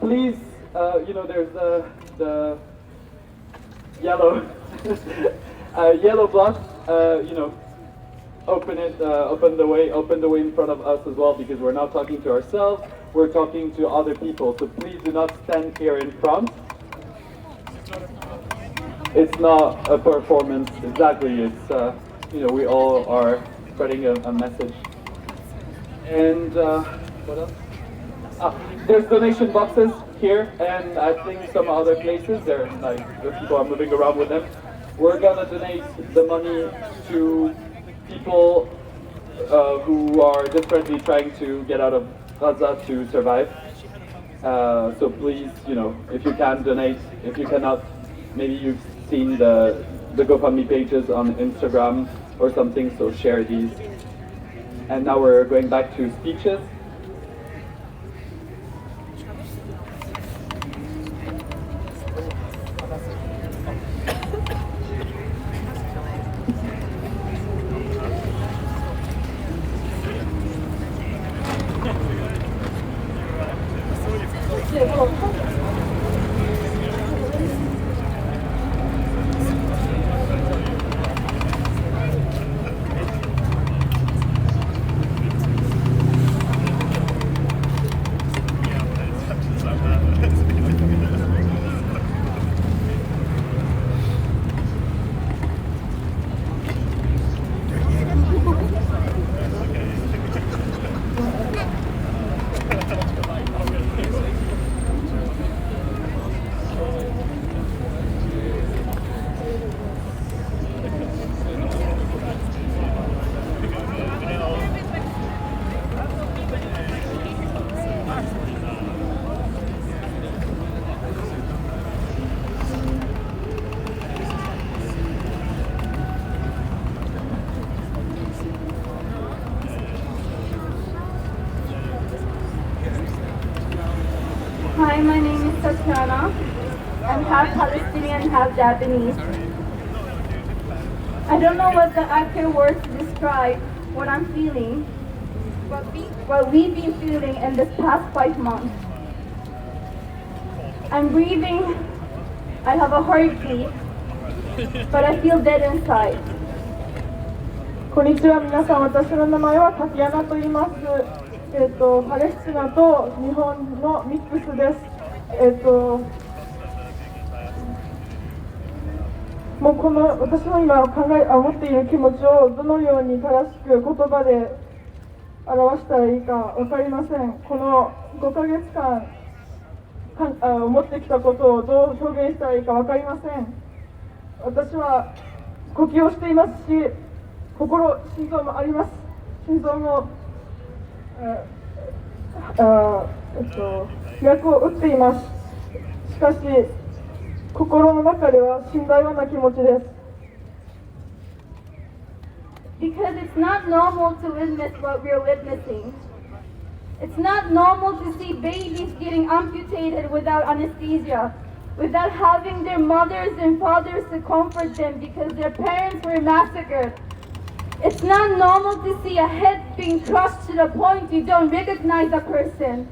Please, there's the yellow yellow block. Open the way in front of us as well, because we're not talking to ourselves. We're talking to other people. So please do not stand here in front. It's not a performance exactly. It's we all are spreading a message. And what else? There's donation boxes here, and I think some other places. The people are moving around with them. We're gonna donate the money to people who are desperately trying to get out of Gaza to survive. So please, if you can donate. If you cannot, maybe you've seen the GoFundMe pages on Instagram or something. So share these. And now we're going back to speeches. Hi, my name is Tatiana. I'm half Palestinian, half Japanese. I don't know what the accurate words to describe what I'm feeling, what we've been feeling in this past 5 months. I'm breathing, I have a heartbeat, but I feel dead inside. こんにちは、皆さん。私の名前はタティアナと言います。パレスチナと日本のミックスです。もうこの私の今思っている気持ちをどのように正しく言葉で表したらいいか分かりません。この5ヶ月間思ってきたことをどう表現したらいいか分かりません。私は呼吸をしていますし、心臓もあります。心臓も脈を打っています。しかし心の中では死んだような気持ちです。 Because it's not normal to witness what we're witnessing. It's not normal to see babies getting amputated without anesthesia, without having their mothers and fathers to comfort them because their parents were massacred. It's not normal to see a head being crushed to the point you don't recognize a person.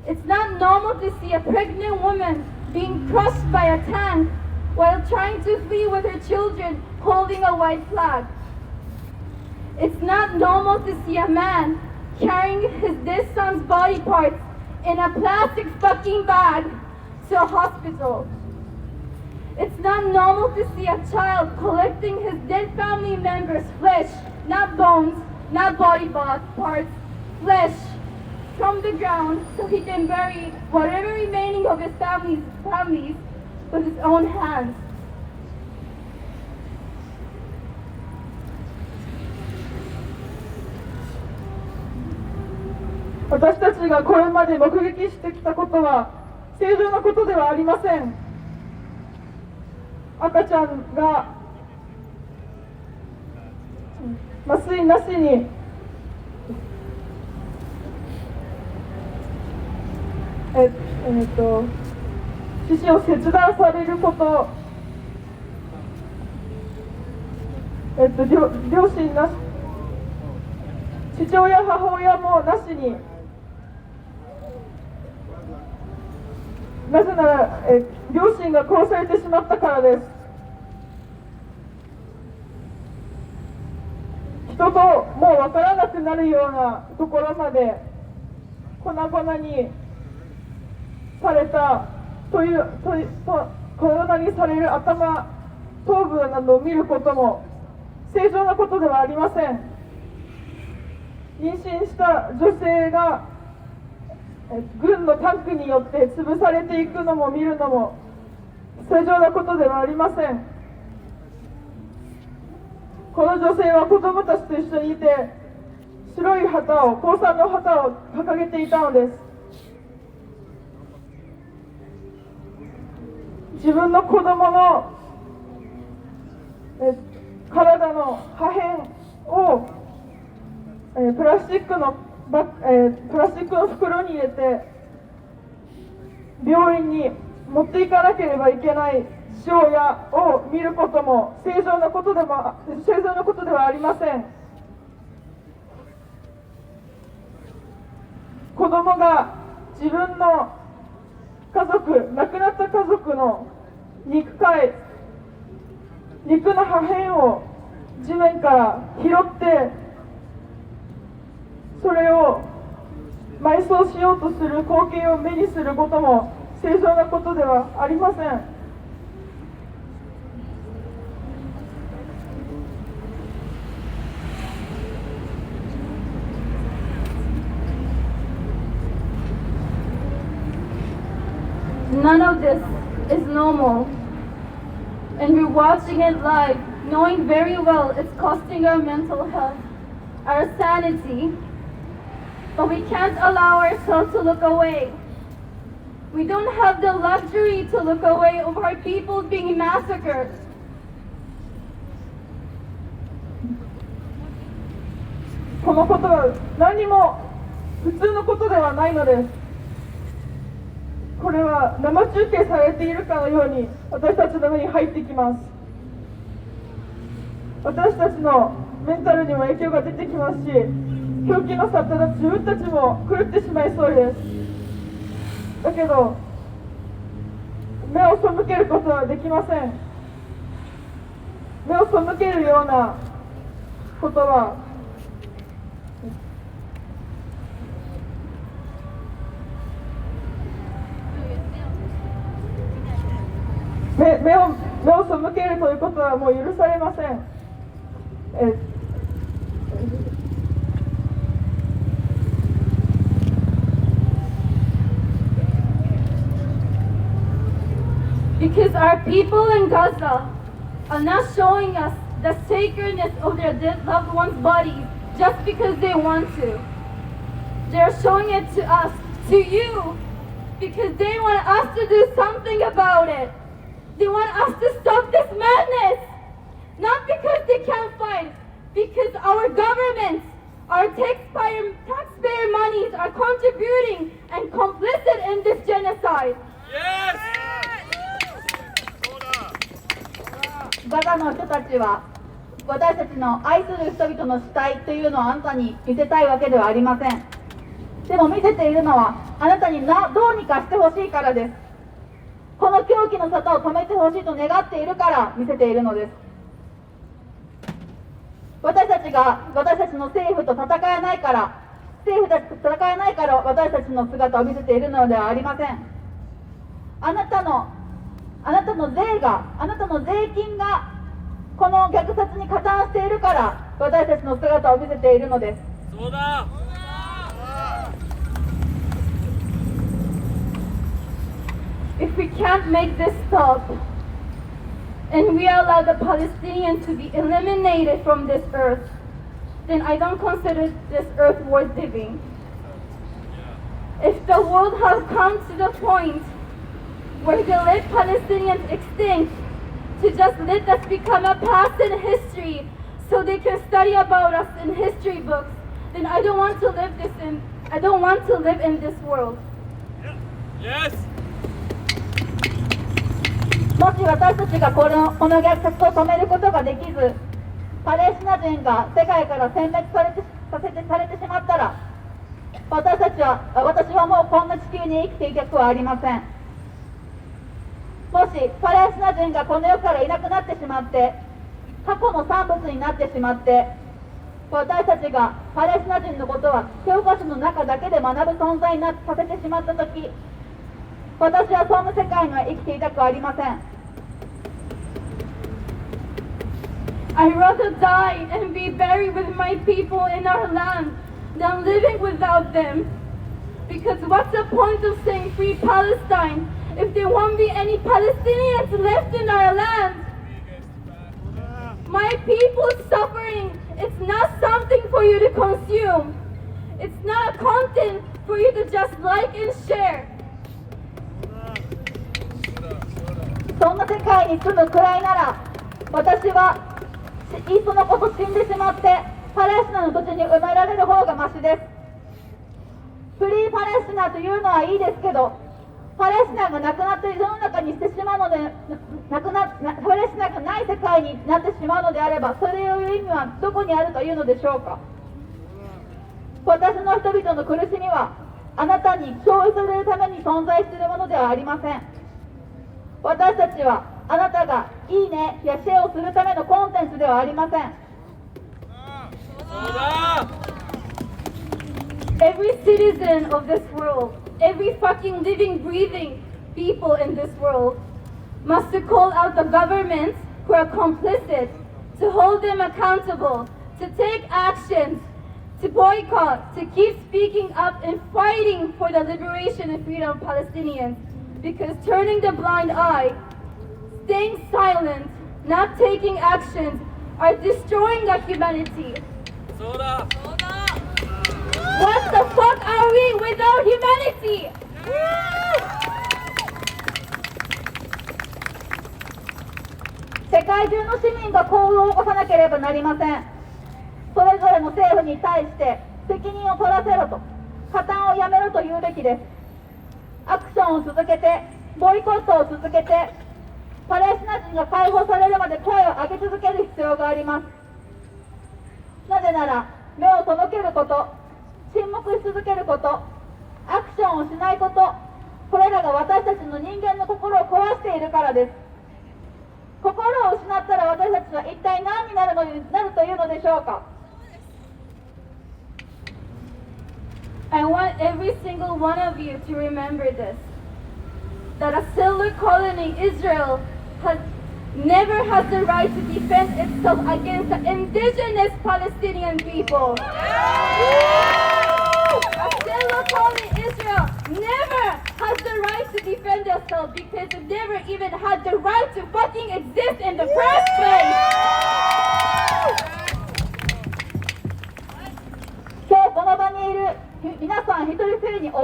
It's not normal to see a pregnant woman being crushed by a tank while trying to flee with her children holding a white flag. It's not normal to see a man carrying his dead son's body parts in a plastic fucking bag to a hospital. It's not normal to see a child collecting his dead family members' flesh, not bones, not body parts, flesh, from the ground so he can bury whatever remaining of his families with his own hands. 私たちがこれまで目撃してきたことは正常なことではありません。赤ちゃんが麻酔なしに四肢を切断されること、両親なし、父親母親もなしに、なぜなら両親が殺されてしまったからです。人ともう分からなくなるようなところまで粉々にされた粉々にされる頭部などを見ることも正常なことではありません。妊娠した女性が軍のタンクによって潰されていくのも見るのも正常なことではありません。この女性は子供たちと一緒にいて白い旗を、降参の旗を掲げていたのです。自分の子供の体の破片をプラスチックの袋に入れて病院に持っていかなければいけない父親を見ることも正常なことではありません。子供が自分の亡くなった家族の肉の破片を地面から拾ってそれを埋葬しようとする光景を目にすることも正常なことではありません。None of this is normal. And we're watching it live, knowing very well it's costing our mental health, our sanity. But we can't allow ourselves to look away. We don't have the luxury to look away over our people being massacred. このことは何も普通のことではないのです。これは生中継されているかのように私たちの目に入ってきます。私たちのメンタルにも影響が出てきますし、狂気の沙汰だ自分たちも狂ってしまいそうです。だけど目を背けることはできません。目を背けるようなことは目を背けるということはもう許されません。Because our people in Gaza are not showing us the sacredness of their dead loved ones' bodies just because they want to. They are showing it to us, to you, because they want us to do something about it. They want us to stop this madness. Not because they can't fight, because our governments, our taxpayer monies are contributing and complicit in this genocide. Yes! ガザの人たちは私たちの愛する人々の死体というのをあなたに見せたいわけではありません。でも見せているのはあなたにどうにかしてほしいからです。この狂気の沙汰を止めてほしいと願っているから見せているのです。私たちの政府と戦えないから私たちの姿を見せているのではありません。あなたの税金がこの虐殺に加担しているから私たちの姿を見せているのです。そうだ。If we can't make this stop, and we allow the Palestinians to be eliminated from this earth, then I don't consider this earth worth living. If the world has come to the point where they let Palestinians extinct to just let us become a past in history so they can study about us in history books, then I don't want to live in this world. Yes! もし私たちがこの虐殺を止めることができず、パレスチナ人が世界から殲滅されてしまったら、私はもうこんな地球に生きていたくはありません。もしパレスチナ人がこの世からいなくなってしまって、過去の産物になってしまって、私たちがパレスチナ人のことは教科書の中だけで学ぶ存在にさせてしまったとき、私はそんな世界には生きていたくありません。I'd rather die and be buried with my people in our land than living without them. Because what's the point of saying free Palestine if there won't be any Palestinians left in our land? My people's suffering, it's not something for you to consume. It's not a content for you to just like and share. そんな世界に住むくらいなら、私はいっそのこと死んでしまってパレスチナの土地に埋められる方がマシです。フリーパレスチナというのはいいですけど、パレスチナがなくなって世の中にしてしまうので、パレスチナがない世界になってしまうのであれば、それを言う意味はどこにあるというのでしょうか。私の人々の苦しみはあなたに消費されるために存在しているものではありません。私たちはあなたがいいねやシェアをするためのコンテンツではありません。そうだ。 Every citizen of this world, every fucking living, breathing people in this world must call out the governments who are complicit, to hold them accountable, to take actions, to boycott, to keep speaking up and fighting for the liberation and freedom of Palestinians. Because turning the blind eye, staying silent, not taking actions are destroying the humanity. そうだ。 What the fuck are we without humanity? 世界中の市民が行動を起こさなければなりません。それぞれの政府に対して責任を取らせろと、加担をやめろと言うべきです。アクションを続けて、ボイコットを続けて、パレスチナ人が解放されるまで声を上げ続ける必要があります。なぜなら、目を背けること、沈黙し続けること、アクションをしないこと、これらが私たちの人間の心を壊しているからです。心を失ったら私たちは一体何になるというのでしょうか。I want every single one of you to remember this, that a settler colony, Israel, never has the right to defend itself against the indigenous Palestinian people. A settler colony, Israel, never has the right to defend itself because it never even had the right to fucking exist in the first place. 今日この場にいる皆さん一人一人に思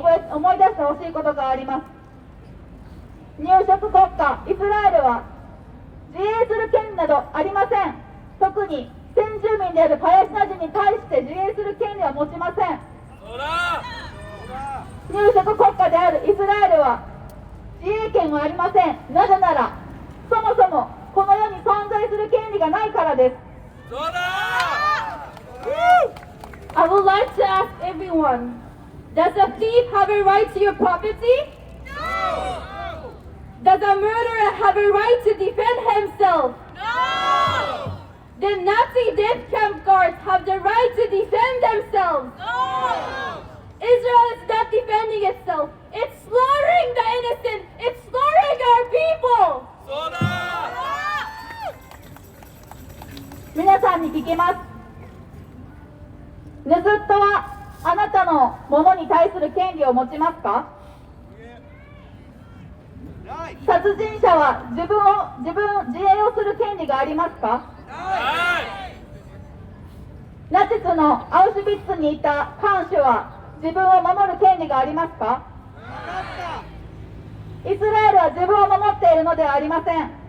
い出してほしいことがあります。入植国家イスラエルは自衛する権利などありません。特に先住民であるパレスチナ人に対して自衛する権利は持ちません。入植国家であるイスラエルは自衛権はありません。なぜならそもそもこの世に存在する権利がないからです。I would like to ask everyone, does a thief have a right to your property? No! Does a murderer have a right to defend himself? No! The Nazi death camp guards have the right to defend themselves? No! Israel is not defending itself. It's slaughtering the innocent. It's slaughtering our people. 皆さんに聞きます。盗人はあなたのものに対する権利を持ちますか？殺人者は自衛をする権利がありますか？ナチスのアウシュビッツにいた看守は自分を守る権利がありますか？イスラエルは自分を守っているのではありません。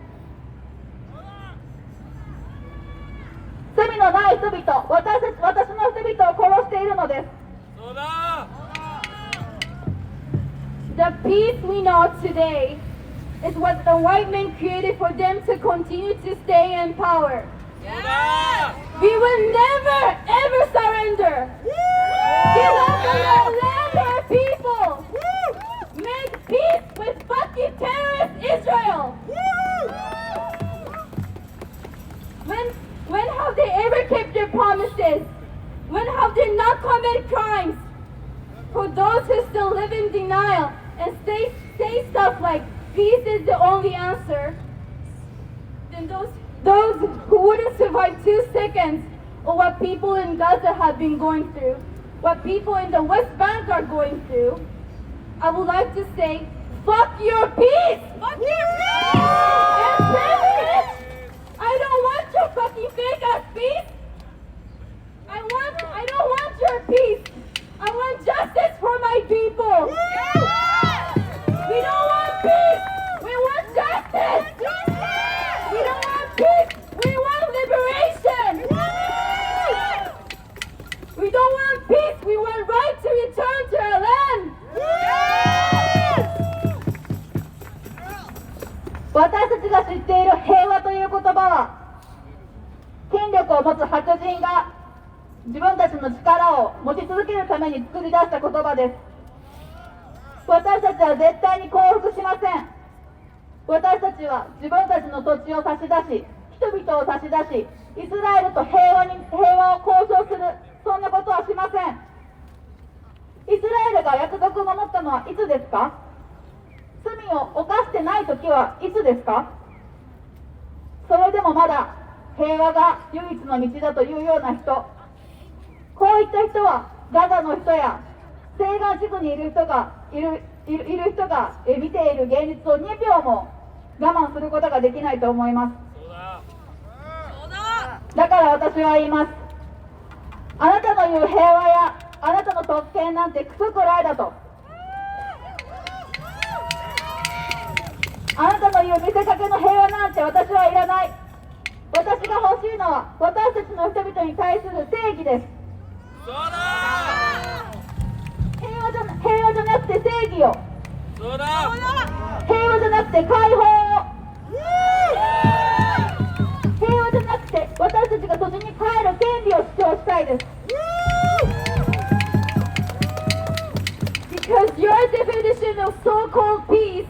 罪のない人々、私の人々を殺しているのです。The peace we know today is what the white men created for them to continue to stay in power. We will never ever surrender. Give up on our land, our people. Make peace with fucking terrorist Israel. When have they ever kept their promises? When have they not committed crimes? For those who still live in denial and say stuff like peace is the only answer, then those who wouldn't survive 2 seconds of what people in Gaza have been going through, what people in the West Bank are going through, I would like to say, fuck your peace! Fuck your peace! And privilege! I don't want your fucking fake ass peace! I don't want your peace! I want justice for my people! We don't want peace! We want justice! We don't want peace! We want liberation! We don't want peace! We want right to return to our land! 私たちが知っている平和という言葉は、権力を持つ白人が自分たちの力を持ち続けるために作り出した言葉です。私たちは絶対に降伏しません。私たちは自分たちの土地を差し出し、人々を差し出し、イスラエルと平和を交渉する、そんなことはしません。イスラエルが約束を守ったのはいつですか？罪を犯してない時はいつですか？それでもまだ平和が唯一の道だというような人、こういった人はガザの人や西岸地区にいる人が見ている現実を2秒も我慢することができないと思います。だから私は言います。あなたの言う平和やあなたの特権なんてクソくらいだと。あなたの言う見せかけの平和なんて私はいらない。私が欲しいのは私たちの人々に対する正義です。平和じゃなくて正義よ。って解放を、平和じゃなくて私たちが土地に帰る権利を主張したいです。 Because your definition of so-called peace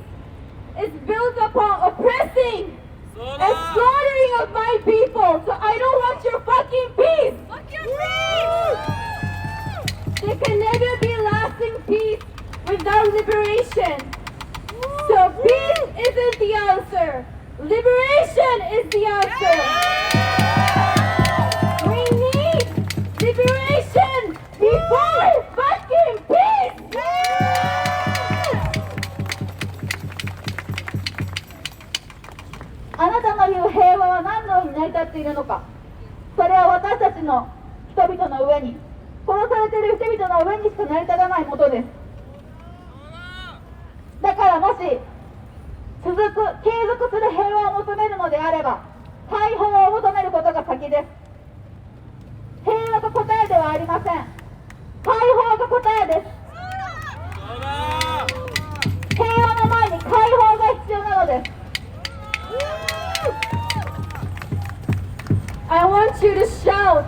is built upon oppressing and slaughtering of my people. So I don't want your fucking peace. Fuck your peace. There can never be lasting peace without liberation. So peace isn't the answer. Liberation is the answer. We need liberation before fucking peace. あなたの言う平和は何の上に成り立っているのか。それは私たちの人々の上に、殺されている人々の上にしか成り立たないものです。だからもし継続する平和を求めるのであれば、解放を求めることが先です。平和が答えではありません。解放が答えです。平和の前に解放が必要なのです。I want you to shout.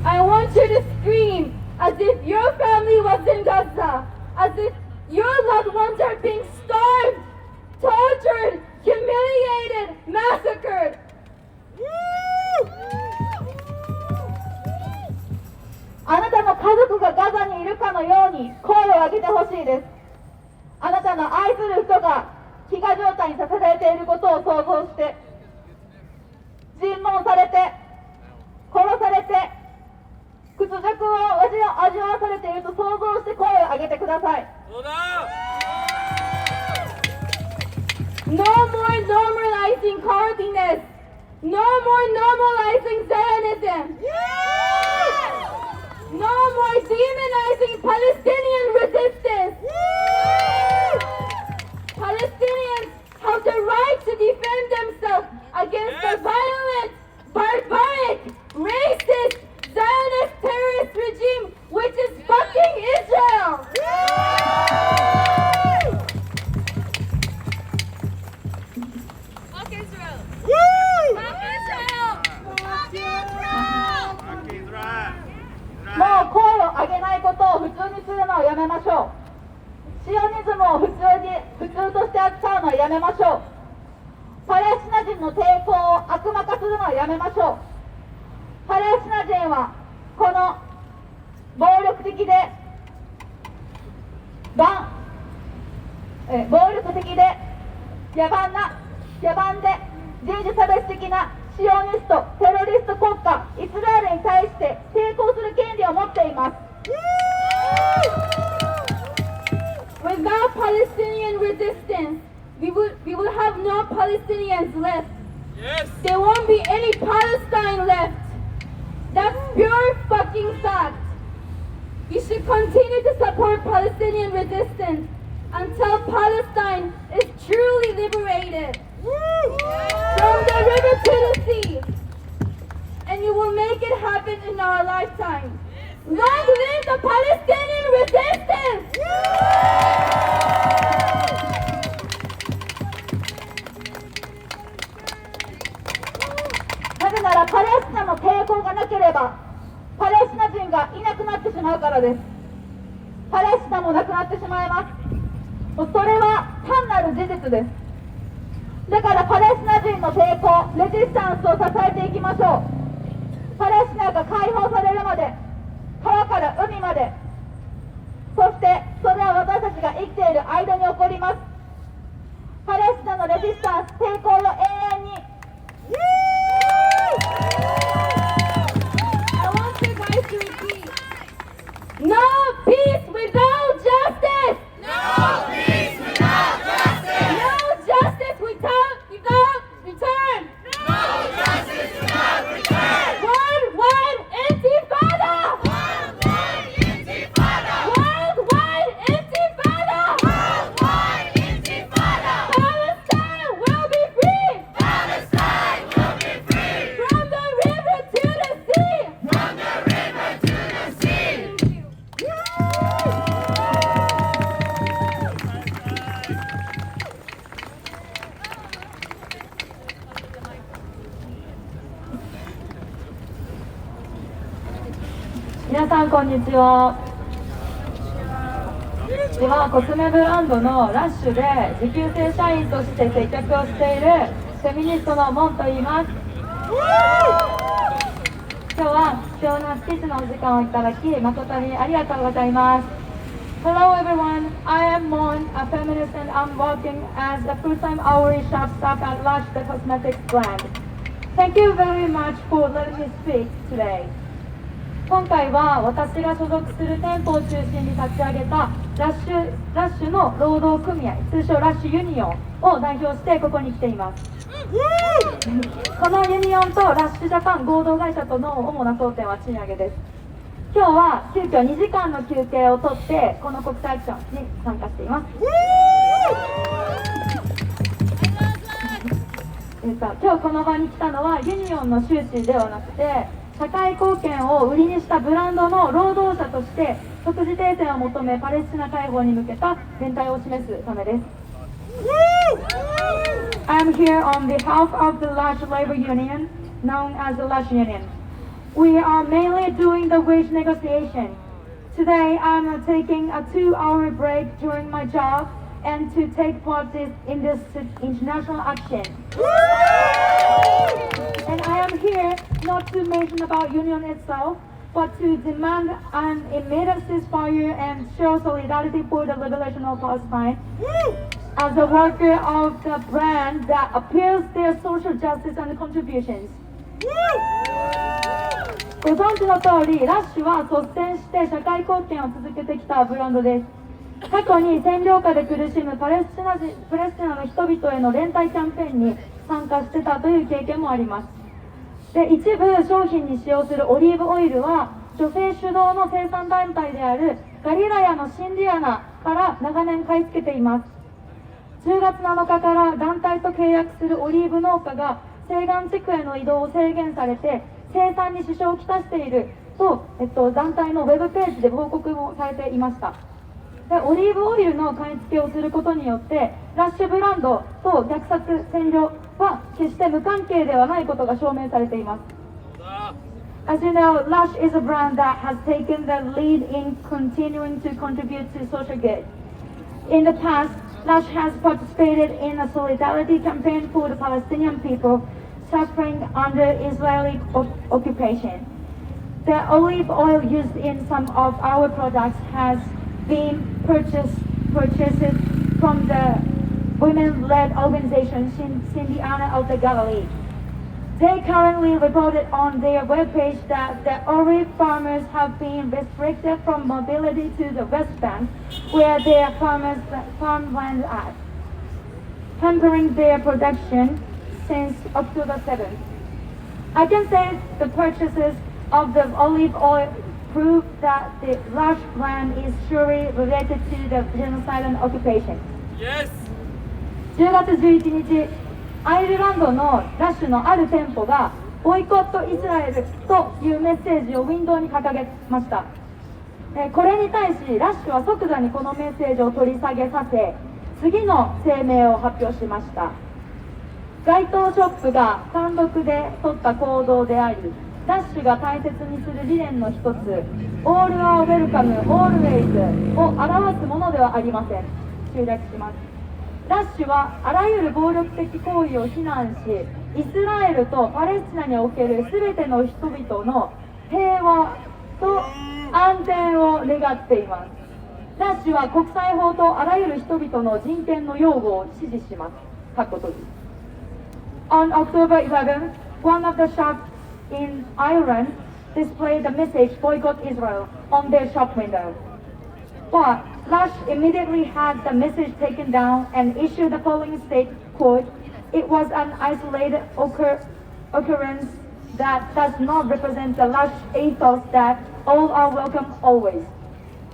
I want you to scream as if your family was in Gaza, as if your loved ones are being starved, tortured, humiliated, massacred. あなたの家族がガザにいるかのように声を上げてほしいです。あなたの愛する人が飢餓状態にさせられていることを想像して、尋問されて殺されて屈辱を味わわされていると想像して声を上げてください。No more normalizing cowardliness. No more normalizing Zionism. No more demonizing Palestinian resistance. Palestinians have the right to defend themselves against the violent, barbaric, racist, Zionist terrorist regime, which is fucking Israel. Fuck Israel. Fuck Israel. Fuck Israel. もう声を上げないことを普通にするのをやめましょう。シオニズムを普通として扱うのはやめましょう。パレスチナ人の抵抗を悪魔化するのはやめましょう。パレスチナ人はこの暴力的で野蛮で人種差別的なシオニスト、テロリスト国家イスラエルに対して抵抗する権利を持っています。Without Palestinian resistance, we will have no Palestinians left. Yes. There won't be any Palestine left. That's pure fucking fact. We should continue to support Palestinian resistance until Palestine is truly liberated. From the river to the sea. And we will make it happen in our lifetime. Long live the Palestinian resistance! なぜならパレスチナの抵抗がなければパレスチナ人がいなくなってしまうからです。パレスチナもなくなってしまいます。それは単なる事実です。だからパレスチナ人の抵抗、レジスタンスを支えていきましょう。パレスチナが解放されるまで、川から海まで、そしてそれは私たちが生きている間に起こります。パレスチナのレジスタンス、抵抗を永遠に。I want you guys to repeat. No peace without justice! No peace without justice. No justice without return! No justice without return. Worldwide intifada! Worldwide intifada. Worldwide intifada! Worldwide intifada. Palestine will be free! にちは。ではコスメブランドのラッシュで時給正社員として接客をしているフェミニストのモンと言います。今日は貴重なスピーチのお時間をいただき誠にありがとうございます。Hello everyone, I am Mon, a feminist and I'm working as a full-time hourly shop staff at Lush, the cosmetics brand. Thank you very much for letting me speak today. 今回は私が所属する店舗を中心に立ち上げたラッシュの労働組合、通称ラッシュユニオンを代表してここに来ています。このユニオンとラッシュジャパン合同会社との主な争点は賃上げです。今日は急遽2時間の休憩を取ってこの国際アクションに参加しています。今日この場に来たのはユニオンの周知ではなくて社会貢献を売りにしたブランドの労働者として即時停戦を求めパレスチナ解放に向けた連帯を示すためです。I am here on behalf of the Lush labor union known as the Lush Union. We are mainly doing the wage negotiation. Today I am taking a 2-hour break during my job and to take part in this international action. And I am here not to mention about union itself, but to demand an immediate ceasefire and show solidarity for the liberation of Palestine. As a worker of the brand that appeals their social justice and contributions. ご存知の通り、ラッシュは率先して社会貢献を続けてきたブランドです。過去に占領下で苦しむパレスチナの人々への連帯キャンペーンに参加してたという経験もあります。で、一部商品に使用するオリーブオイルは女性主導の生産団体であるガリラヤのシンディアナから長年買い付けています。10月7日から団体と契約するオリーブ農家が西岸地区への移動を制限されて生産に支障をきたしていると、団体のウェブページで報告もされていました。で、オリーブオイルの買い付けをすることによってラッシュブランドと虐殺占領は決して無関係ではないことが証明されています。As you know, Lush is a brand that has taken the lead in continuing to contribute to social good. In the past, Lush has participated in a solidarity campaign for the Palestinian people suffering under Israeli occupation. The olive oil used in some of our products has been purchased from the women-led organization Sindiana of the Galilee. They currently reported on their webpage that the olive farmers have been restricted from mobility to the West Bank, where their farmland at, hampering their production since October 7th. I can say the purchases of the olive oil prove that the Lush brand is surely related to the genocide and occupation. Yes! 10月11日、アイルランドのラッシュのある店舗がボイコットイスラエルというメッセージをウィンドウに掲げました。これに対しラッシュは即座にこのメッセージを取り下げさせ、次の声明を発表しました。該当ショップが単独で取った行動であり、ラッシュが大切にする理念の一つ、オールはウェルカム、オールウェイズを表すものではありません。集約します。ラッシュはあらゆる暴力的行為を非難し、イスラエルとパレスチナにおける全ての人々の平和と安全を願っています。ラッシュは国際法とあらゆる人々の人権の擁護を支持します。On October 11th, one of the shops in Ireland displayed the message "Boycott Israel" on their shop window. But Lush immediately had the message taken down and issued the following statement, quote, "It was an isolated occurrence that does not represent the Lush ethos that all are welcome always,"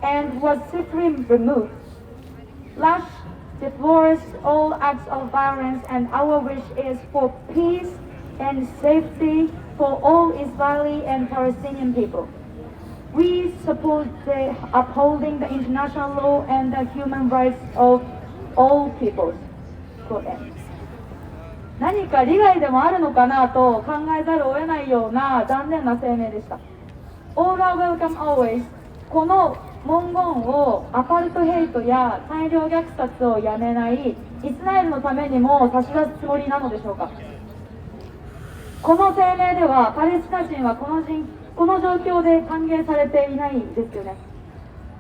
and was swiftly removed. Lush deplores all acts of violence, and our wish is for peace and safety for all Israeli and Palestinian people. We support the upholding the international law and the human rights of all peoples. 何か利害でもあるのかなと考えざるを得ないような残念な声明でした。All are welcome always この文言をアパルトヘイトや大量虐殺をやめないイスラエルのためにも差し出すつもりなのでしょうか。この声明ではパレスチナ人はこの状況で歓迎されていないですよね。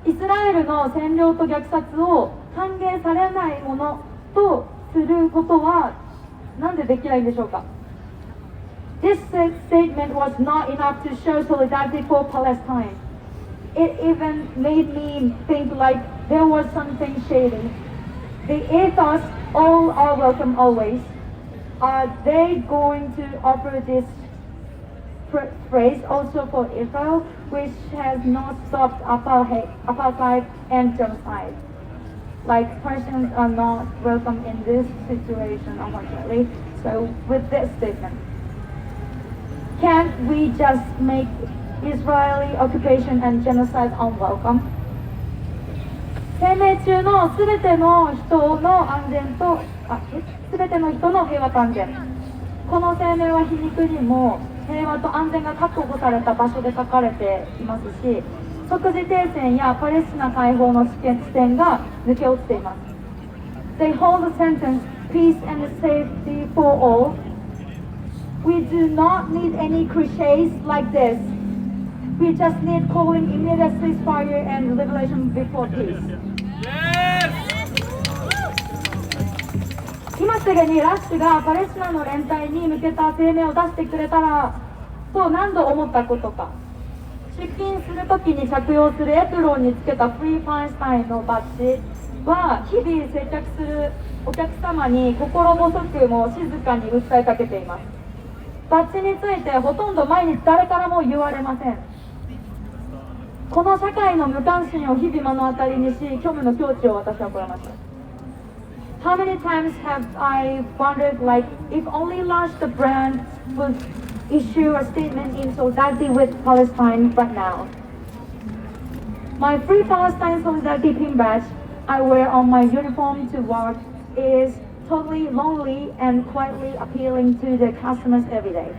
イスラエルの占領と虐殺を歓迎されないものとすることはなんでできないんでしょうか。This statement was not enough to show solidarity for Palestine. It even made me think like there was something shady. The ethos, all are welcome always. Are they going to offer this phrase also for Israel, which has not stopped apartheid and genocide? Like persons are not welcome in this situation, unfortunately. So with this statement, can't we just make Israeli occupation and genocide unwelcome? 声明中のすべての人の安全とすべての人の平和と安全、この声明は皮肉にも平和と安全が確保された場所で書かれていますし、即時停戦やパレスチナ解放の視点が抜け落ちています。 They hold the sentence peace and safety for all. We do not need any cliches like this. We just need calling immediate ceasefire and liberation before peace. 今すぐにラッシュがパレスチナの連帯に向けた声明を出してくれたらと何度思ったことか。出勤するときに着用するエプロンにつけたフリーパレスタインのバッジは日々接客するお客様に心細くも静かに訴えかけています。バッジについてほとんど毎日誰からも言われません。この社会の無関心を日々目の当たりにし、虚無の境地を私は超えました。How many times have I wondered, like, if only Lush the brand would issue a statement in solidarity with Palestine right now. My Free Palestine Solidarity pin badge I wear on my uniform to work is totally lonely and quietly appealing to the customers every day.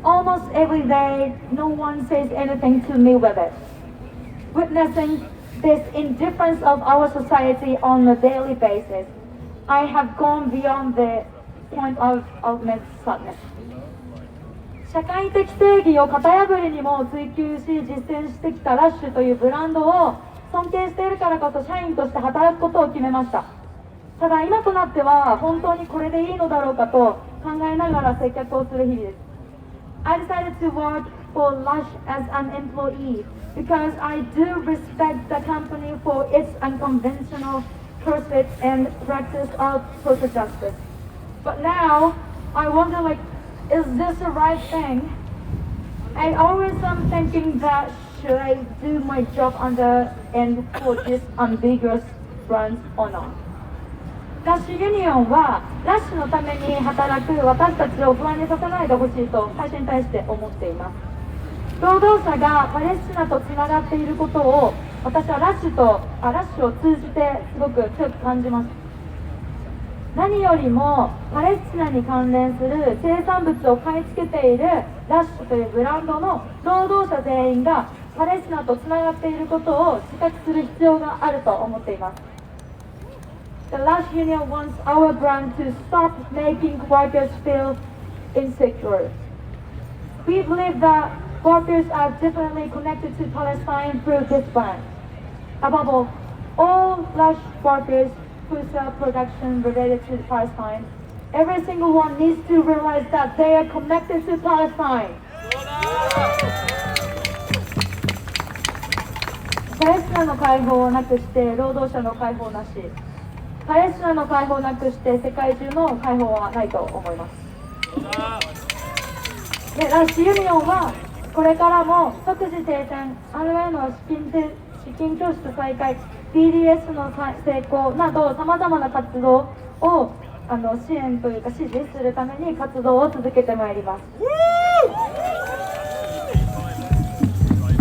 Almost every day, no one says anything to me with it. Witnessing this indifference of our society on a daily basis, I have gone beyond the point of ultimate sadness. 社会的正義を型破りにも追求し実践してきたラッシュというブランドを尊敬しているからこそ社員として働くことを決めました。ただ今となっては本当にこれでいいのだろうかと考えながら接客をする日々です。I decided to work for Lush as an employee because I do respect the company for its unconventional pursuit and practice of social justice. But now I wonder, like, is this the right thing? I always am thinking that should I do my job under and for this ambiguous brand or not? ラッシュユニオンはラッシュのために働く私たちを不安にさせないでほしいと会社に対して思っています。労働者がパレスチナとつながっていることを私はラッシュを通じてすごく強く感じます。何よりもパレスチナに関連する生産物を買い付けているラッシュというブランドの労働者全員がパレスチナとつながっていることを自覚する必要があると思っています。The Lush Union wants our brand to stop making workers feel insecure. We believe that workers are definitely connected to Palestine through this brand. Above all Lush workers who sell production related to Palestine, every single one needs to realize that they are connected to Palestine. パレスチナの解放をなくして労働者の解放なし、パレスチナの解放をなくして世界中の解放はないと思います。で、ラッシュユニオンはこれからも即時停戦、RA の資金拠出再開、BDS の成功などさまざまな活動を支援というか支持するために活動を続けてまいります。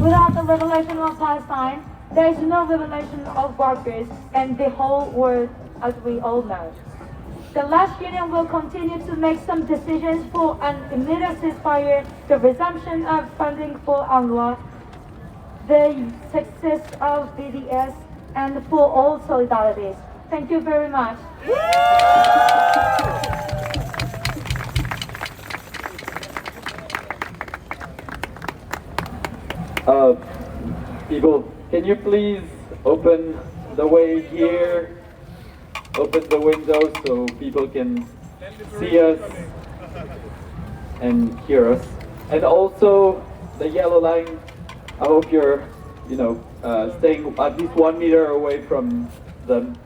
Without the liberation of Palestine, there is no liberation of workers and the whole world, as we all know. The Lush Union will continue to make some decisions for an immediate ceasefire, the resumption of funding for UNRWA, the success of BDS and for all solidarities. Thank you very much. People, can you please open the way here? Open the window so people can see us and hear us. And also the yellow line, I hope you're, staying at least 1 meter away from them.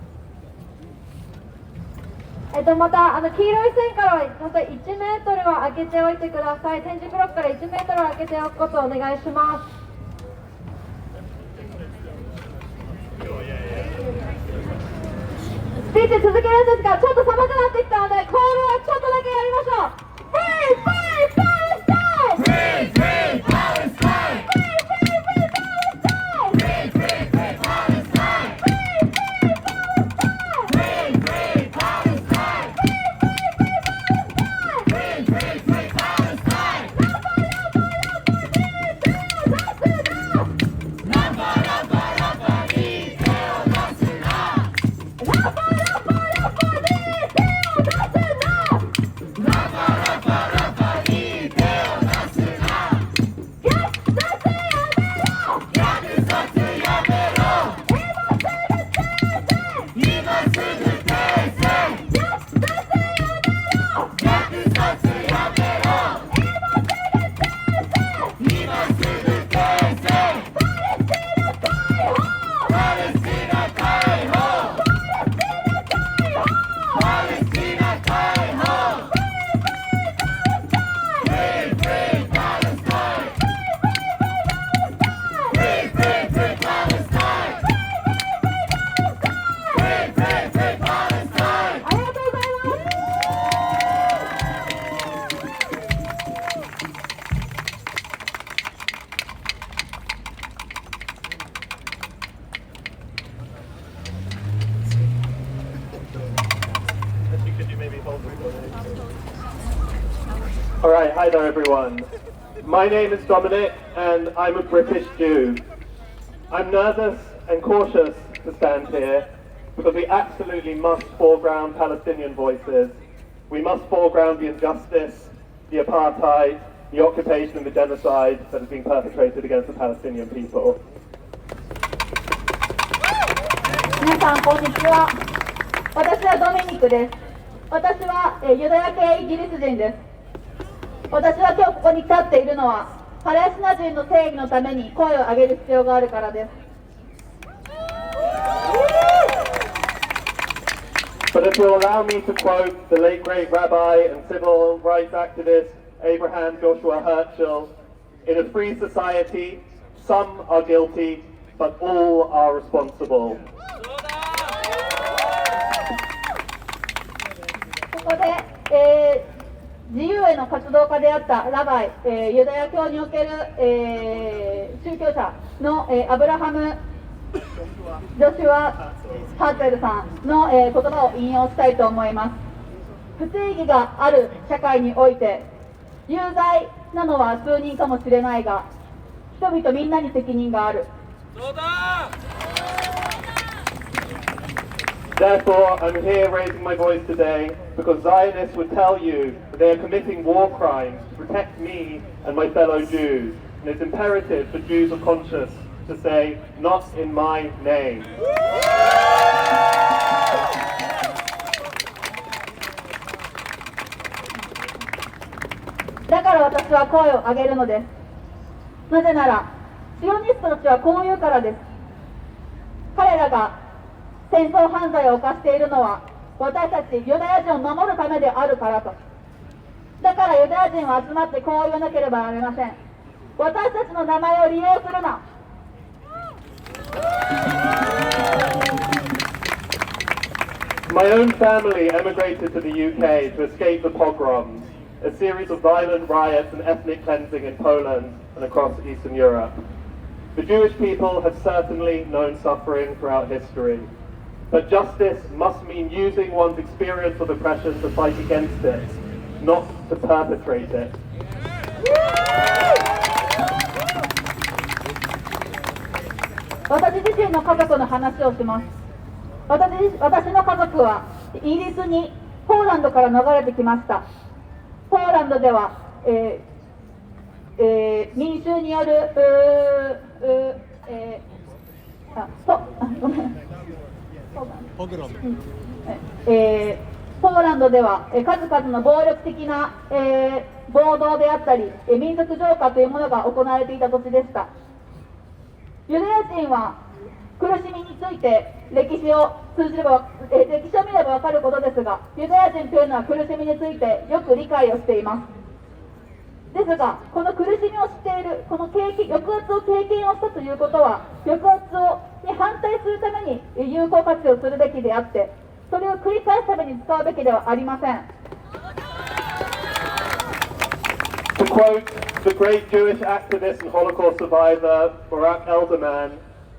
また黄色い線からはまた1メートルは空けておいてください。点字ブロックから1メートルは空けておくことをお願いします。スピーチ続けるんですが、ちょっと寒くなってきたので、コールをちょっとだけやりましょう。Free, free, Palestine! Free, free Palestine! Free, free, free Palestine! Free, free, free Palestine! Free, free Free, Palestine! free Palestine! Rafa, Rafa, Rafa, ni te o dasu na! Rafa, Rafa, Rafa, ni te o dasu na! Rafa, Rafa, Rafa, ni te o dasu na! Yakusatsu yamero! Ima sugu teisei! Yakusatsu yamero! Ima sugu teisei! Palestina kaiho! Palestina kaiho! Free, free Palestine! Free, free, free Palestine! Free, free, free Palestine! ありがとうございます。All right, hi there everyone. My name is Dominic and I'm a British Jew. I'm nervous and cautious to stand here because we absolutely must foreground Palestinian voices. We must foreground the injustice, the apartheid, the occupation and the genocide that is being perpetrated against the Palestinian people. 皆さんこんにちは。私はドミニクです。私はユダヤ系イギリス人です。私は今日ここに立っているのはパレスチナ人の正義のために声を上げる必要があるからです。But if you'll allow me to quote the late great rabbi and civil rights activist Abraham Joshua Herzl, in a free society, some are guilty, but all are responsible. ここで、自由への活動家であったラバイ、ユダヤ教における、宗教者の、アブラハム・ジョシュア・ハーツェルさんの、言葉を引用したいと思います。不正義がある社会において有罪なのは数人かもしれないが、人々みんなに責任がある。Therefore, I'm here raising my voice today because Zionists would tell you that they are committing war crimes to protect me and my fellow Jews. And it's imperative for Jews of conscience to say, not in my name. だから私は声を上げるのです。なぜなら、シオニストたちはこう言うからです。彼らが戦争犯罪を犯しているのは私たちユダヤ人を守るためであるからと。だからユダヤ人は集まってこう言わなければなりません。私たちの名前を利用するな。My own family emigrated to the UK to escape the pogroms, a series of violent riots and ethnic cleansing in Poland and across Eastern Europe. The Jewish people have certainly known suffering throughout history, but justice must mean using one's experience of oppression to fight against it, not to perpetrate it. 私自身の家族の話をします。私の家族はイギリスにポーランドから逃れてきました。ポーランドでは、民衆によるポーランドでは数々の暴力的な、暴動であったり民族浄化というものが行われていた土地でした。ユダヤ人は苦しみについて歴史を見れば分かることですが、ユダヤ人というのは苦しみについてよく理解をしています。ですが、この苦しみを知っている、この抑圧を経験をしたということは、抑圧に反対するために有効活用するべきであって、それを繰り返すために使うべきではありません。To quote the great Jewish activist and Holocaust survivor Barak Elderman,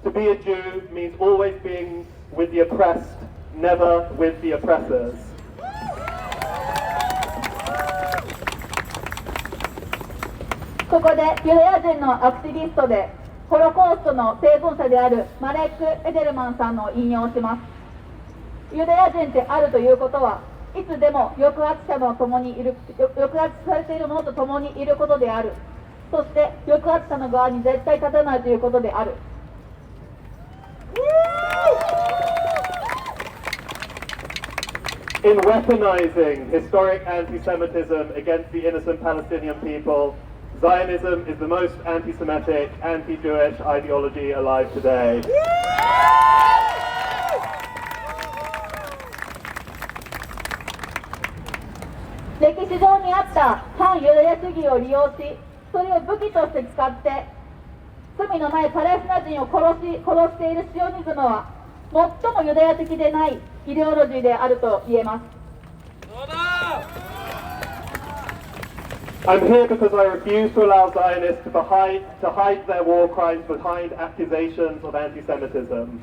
to be a Jew means always being with the oppressed, never with the oppressors. ここでユダヤ人のアクティビストでホロコーストの生存者であるマレック・エデルマンさんの引用をします。ユダヤ人であるということはいつでも抑圧者の共にいる、抑圧されている者と共にいることである。そして抑圧者の側に絶対立たないということである。In weaponizing historic anti-Semitism against the innocent Palestinian people, Zionism is the most anti-Semitic, anti-Jewish ideology alive today. 歴史上にあった反ユダヤ主義を利用し、それを武器として使って罪のないパレスチナ人を殺しているシオニズムは最もユダヤ的でないイデオロジーであると言えます。I'm here because I refuse to allow Zionists to hide their war crimes behind accusations of anti-Semitism.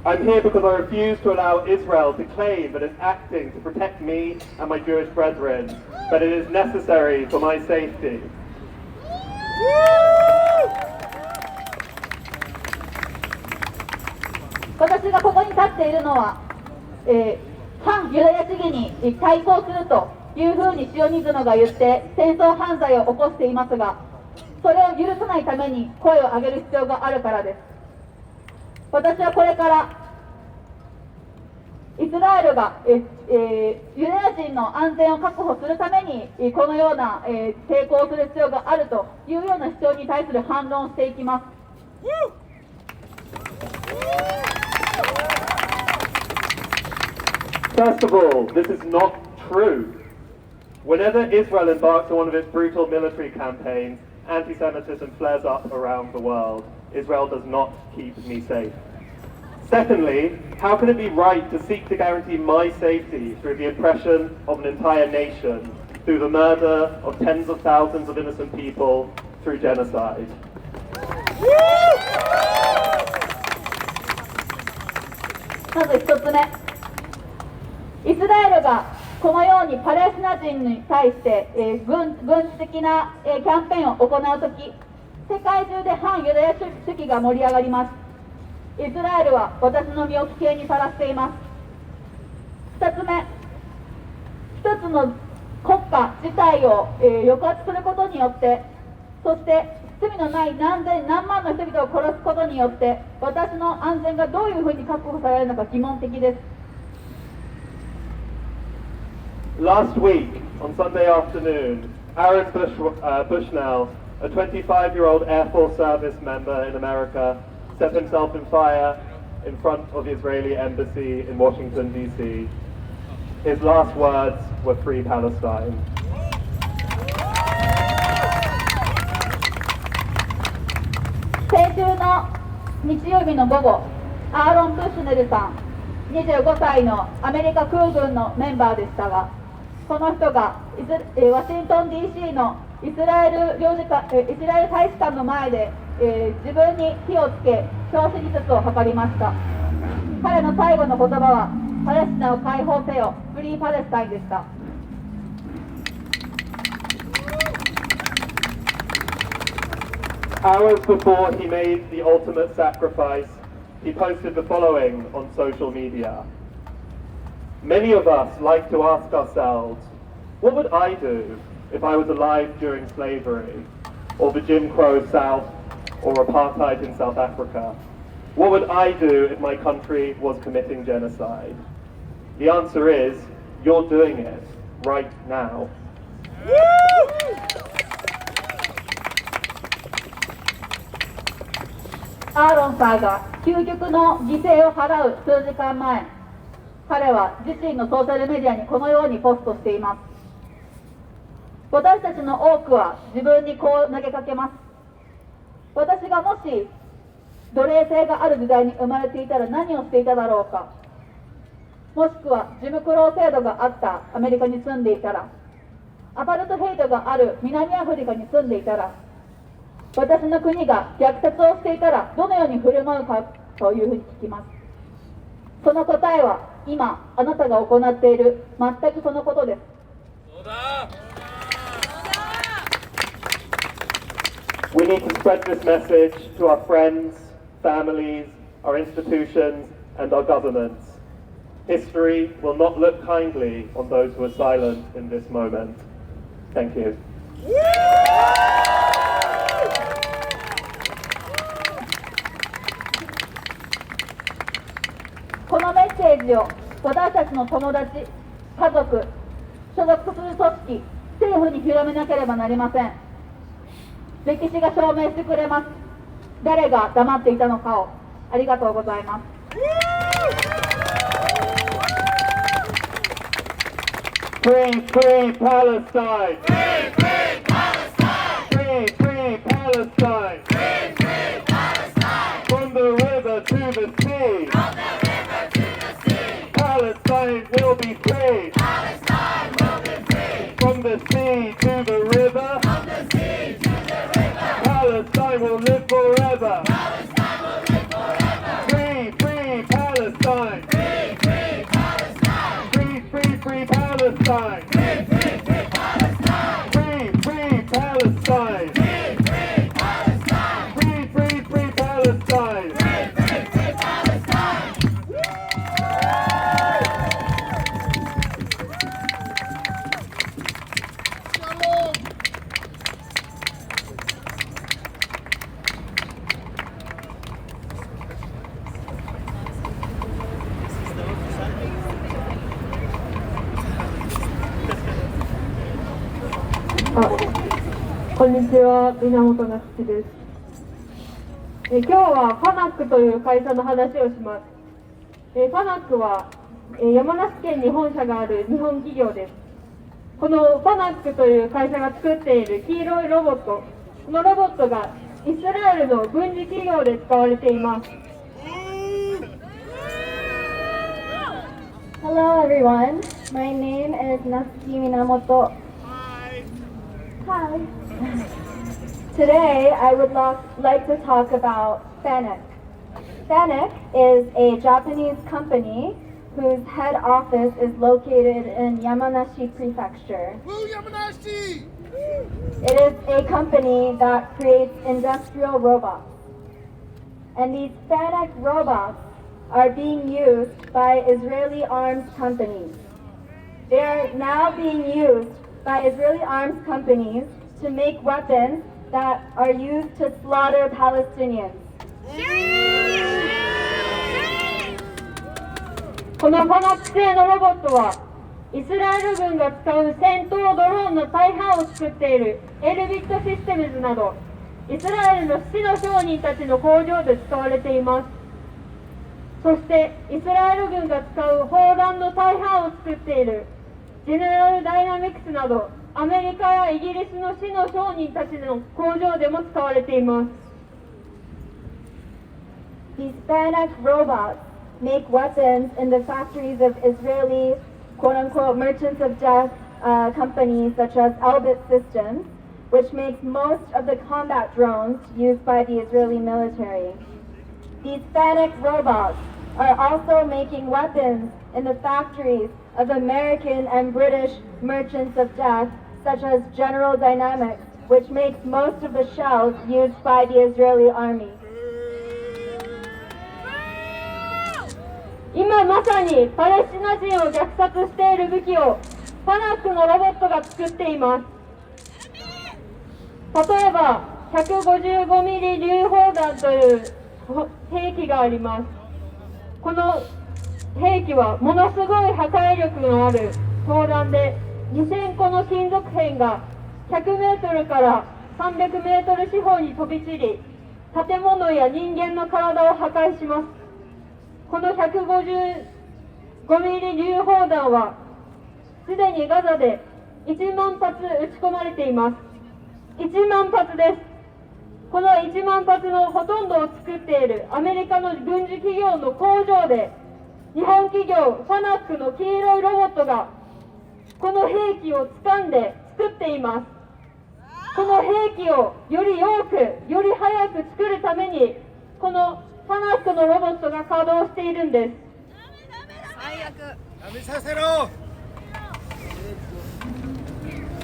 I'm here because I refuse to allow Israel to claim that it's acting to protect me and my Jewish brethren, but it is necessary for my safety. 私がここに立っているのは、反ユダヤ主義に対抗するというふうにシオニズムが言って戦争犯罪を起こしていますが、それを許さないために声を上げる必要があるからです。私はこれからイスラエルが、ユダヤ人の安全を確保するためにこのような、抵抗する必要があるというような主張に対する反論をしていきます。First of all, this is not true. Whenever Israel embarks on one of its brutal military campaigns, anti-Semitism flares up around the world. Israel does not keep me safe. Secondly, how can it be right to seek to guarantee my safety through the oppression of an entire nation, through the murder of tens of thousands of innocent people, through genocide? まず一つ目、イスラエルがこのようにパレスチナ人に対して、軍事的な、キャンペーンを行うとき、世界中で反ユダヤ主義が盛り上がります。イスラエルは私の身を危険にさらしています。2つ目、一つの国家自体を、抑圧することによって、そして罪のない何万の人々を殺すことによって私の安全がどういうふうに確保されるのか疑問的です。Last week, on Sunday afternoon, Aaron Bushnell, a 25-year-old Air Force Service member in America, set himself in fire in front of the Israeli embassy in Washington, D.C. His last words were "Free Palestine." 先週の日曜日の午後、アーロン・ブッシュネルさん、25歳のアメリカ空軍のメンバーでしたが、この人がワシントン DC のイスラエル大使館の前で、自分に火をつけ、焼死自殺を図りました。彼の最後の言葉は、パレスチナを解放せよ、フリーパレスタインでした。Hours before he made the ultimate sacrifice, he posted the following on social media. Many of us like to ask ourselves, what would I do if I was alive during slavery, or the Jim Crow South, or apartheid in South Africa? What would I do if my country was committing genocide? The answer is, you're doing it right now. アーロンさんが究極の犠牲を払う数時間前、彼は自身のソーシャルメディアにこのようにポストしています。私たちの多くは自分にこう投げかけます。私がもし奴隷制がある時代に生まれていたら何をしていただろうか。もしくはジムクロー制度があったアメリカに住んでいたら、アパルトヘイトがある南アフリカに住んでいたら、私の国が虐殺をしていたらどのように振る舞うかというふうに聞きます。その答えは今あなたが行っている全くそのことです。We need to spread this message to our friends, families, our institutions, and our governments. History will not look kindly on those who are silent in this moment. Thank you. このメッセージを私たちの友達、家族、所属する組織、政府に広めなければなりません。歴史が証明してくれます。誰が黙っていたのかを。ありがとうございます。Free, free Palestine! Free, free Palestine! Free, free Palestine! Free, free Palestine! From the river to the sea! From the river to the sea! Palestine will be free! Palestine will be free! From the sea to the river! From the sea to the river! Palestine will live forever! Palestine will live forever! Free, free Palestine! Free, free Palestine! Free, free, free Palestine! Free, free, free Palestine! Free, free Palestine! Free, free Palestine! Free, free, free Palestine! Free, free, free Palestine! Shalom! こんにちは、源なつきです。今日はファナックという会社の話をします。ファナックは山梨県に本社がある日本企業です。このファナックという会社が作っている黄色いロボット、このロボットがイスラエルの軍事企業で使われています。Hello everyone, my name is Natsuki Minamoto. Hi. Today I would like to talk about FANUC. FANUC is a Japanese company whose head office is located in Yamanashi Prefecture. It is a company that creates industrial robots. And these FANUC robots are being used by Israeli arms companies. They are now being used by Israeli arms companies to make weapons that are used to slaughter Palestinians. このファナック製のロボットはイスラエル軍が使う戦闘ドローンの大半を作っているエルビットシステムズなどイスラエルの死の商人たちの工場で使われています。そしてイスラエル軍が使う砲弾の大半を作っているジェネラルダイナミクスなどアメリカやイギリスの死の商人たちの工場でも使われています。These FANUC robots make weapons in the factories of Israeli quote-unquote merchants of death companies such as Elbit Systems, which makes most of the combat drones used by the Israeli military. These FANUC robots are also making weapons in the factories of American and British merchants of death, such as General Dynamics, which makes most of the shells used by the Israeli army. 今まさにパレスチナ人を虐殺している武器をファナックのロボットが作っています。例えば155ミリ榴砲弾という兵器があります。この兵器はものすごい破壊力のある砲弾で、2000個の金属片が100メートルから300メートル四方に飛び散り、建物や人間の体を破壊します。この155ミリ榴砲弾はすでにガザで1万発撃ち込まれています。1万発です。この1万発のほとんどを作っているアメリカの軍事企業の工場で、日本企業ファナックの黄色いロボットがこの兵器を掴んで作っています。この兵器をより多くより早く作るために、このファナックのロボットが稼働しているんです。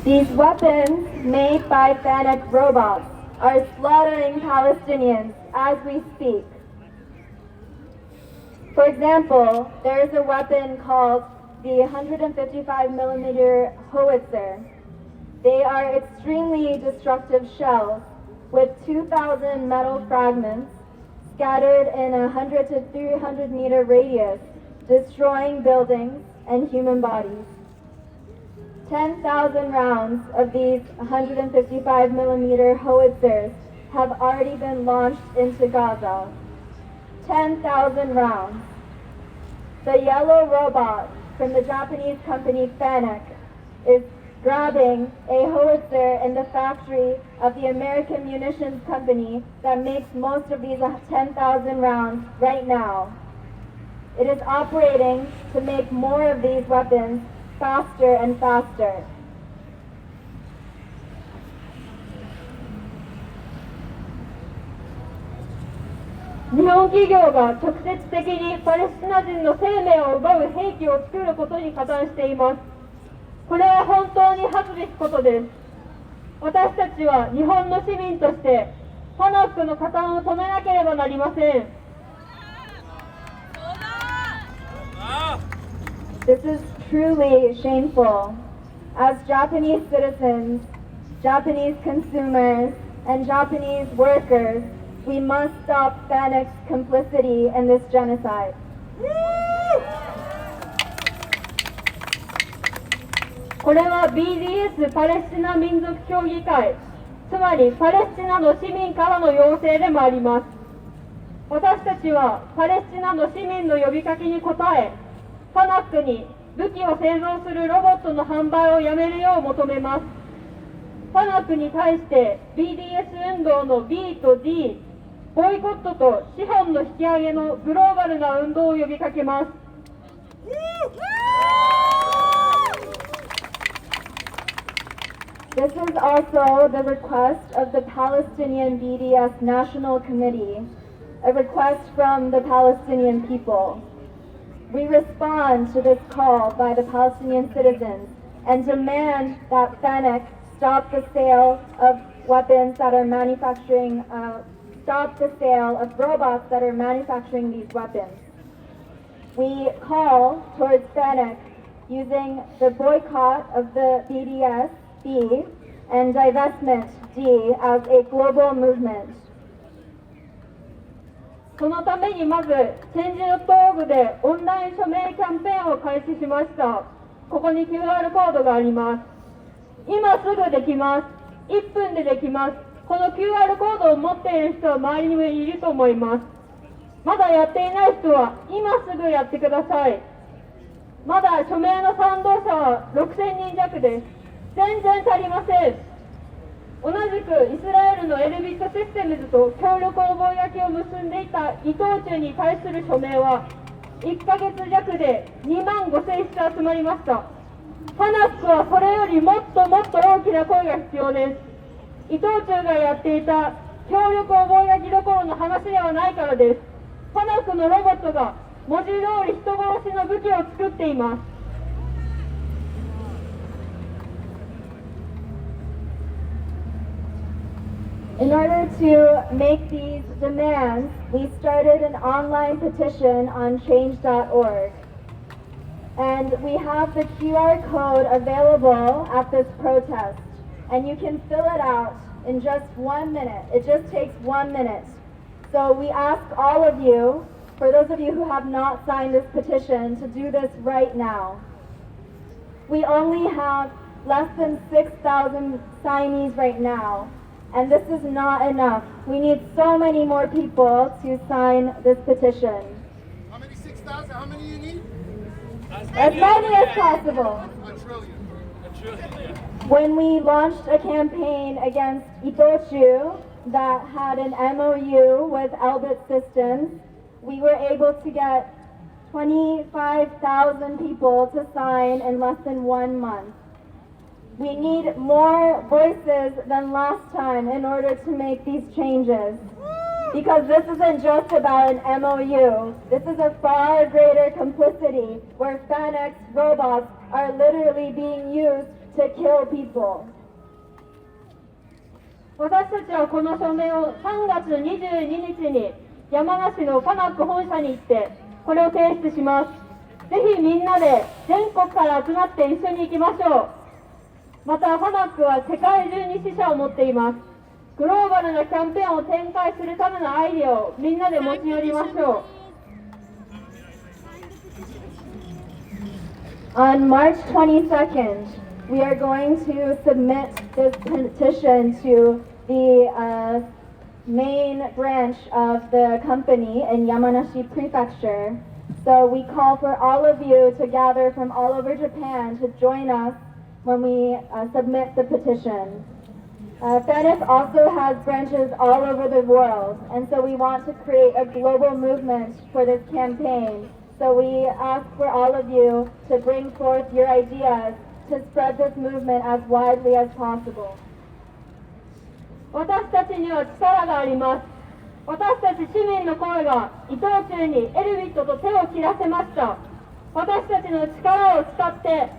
These weapons made by FANUC robots are slaughtering Palestinians as we speak. For example, there is a weapon called the 155 millimeter howitzer. They are extremely destructive shells with 2,000 metal fragments scattered in a 100 to 300 meter radius, destroying buildings and human bodies. 10,000 rounds of these 155 millimeter howitzers have already been launched into Gaza. 10,000 rounds. The yellow robot from the Japanese company FANUC is grabbing a howitzer in the factory of the American munitions company that makes most of these 10,000 rounds right now. It is operating to make more of these weapons faster and faster. 日本企業が直接的にパレスチナ人の生命を奪う兵器を作ることに加担しています。これは本当に恥ずべきことです。私たちは日本の市民としてファナックの加担を止めなければなりません。This is truly shameful. As Japanese citizens, Japanese consumers, and Japanese workers, we must stop FANUC's complicity in this genocide. これは BDS パレスチナ民族協議会、つまりパレスチナの市民からの要請でもあります。私たちはパレスチナの市民の呼びかけに応え、ファナックに武器を製造するロボットの販売をやめるよう求めます。ファナックに対して BDS 運動の B と D、ボイコットと資本の引き上げのグローバルな運動を呼びかけます。This is also the request of the Palestinian BDS National Committee, a request from the Palestinian people. We respond to this call by the Palestinian citizens and demand that FANUC stop the sale of weapons that are manufacturing, stop the sale of robots that are manufacturing these weapons. We call towards FANUC using the boycott of the BDS B and divestment D as a global movement. そのためにまずChange.orgでオンライン署名キャンペーンを開始しました。ここに QR コードがあります。今すぐできます。1分でできます。この QR コードを持っている人は周りにもいると思います。まだやっていない人は今すぐやってください。まだ署名の賛同者は6000人弱です。全然足りません。同じくイスラエルのエルビットシステムズと協力覚書を結んでいた伊藤忠に対する署名は1ヶ月弱で2万5000筆集まりました。ファナックはそれよりもっともっと大きな声が必要です。伊藤忠がやっていた協力覚書どころの話ではないからです。ファナックのロボットが文字通り人殺しの武器を作っています。In order to make these demands, we started an online petition on change.org. And we have the QR code available at this protest. And you can fill it out in just 1 minute. It just takes 1 minute. So we ask all of you, for those of you who have not signed this petition, to do this right now. We only have less than 6,000 signees right now, and this is not enough. We need so many more people to sign this petition. How many 6,000? How many you need? As many as possible. A trillion. When we launched a campaign against Itochu that had an MOU with Elbit Systems, we were able to get 25,000 people to sign in less than 1 month. We need more voices than last time in order to make these changes. Because this isn't just about an MOU. This is a far greater complicity where FanX robots are literally being used to kill people. 私たちはこの署名を3月22日に山梨のファナック本社に行ってこれを提出します。ぜひみんなで全国から集まって一緒に行きましょう。またファナックは世界中に支社を持っています。グローバルなキャンペーンを展開するためのアイデアをみんなで持ち寄りましょう。On March 22nd, we are going to submit this petition to the main branch of the company in Yamanashi Prefecture. So we call for all of you to gather from all over Japan to join us when we submit the petition. FanX also has branches all over the world, and so we want to create a global movement for this campaign. So we ask for all of you to bring forth your ideas to spread this movement as widely as possible. 私たちには力があります。私たち市民の声が伊藤忠にエルビットと手を切らせました。私たちの力を使って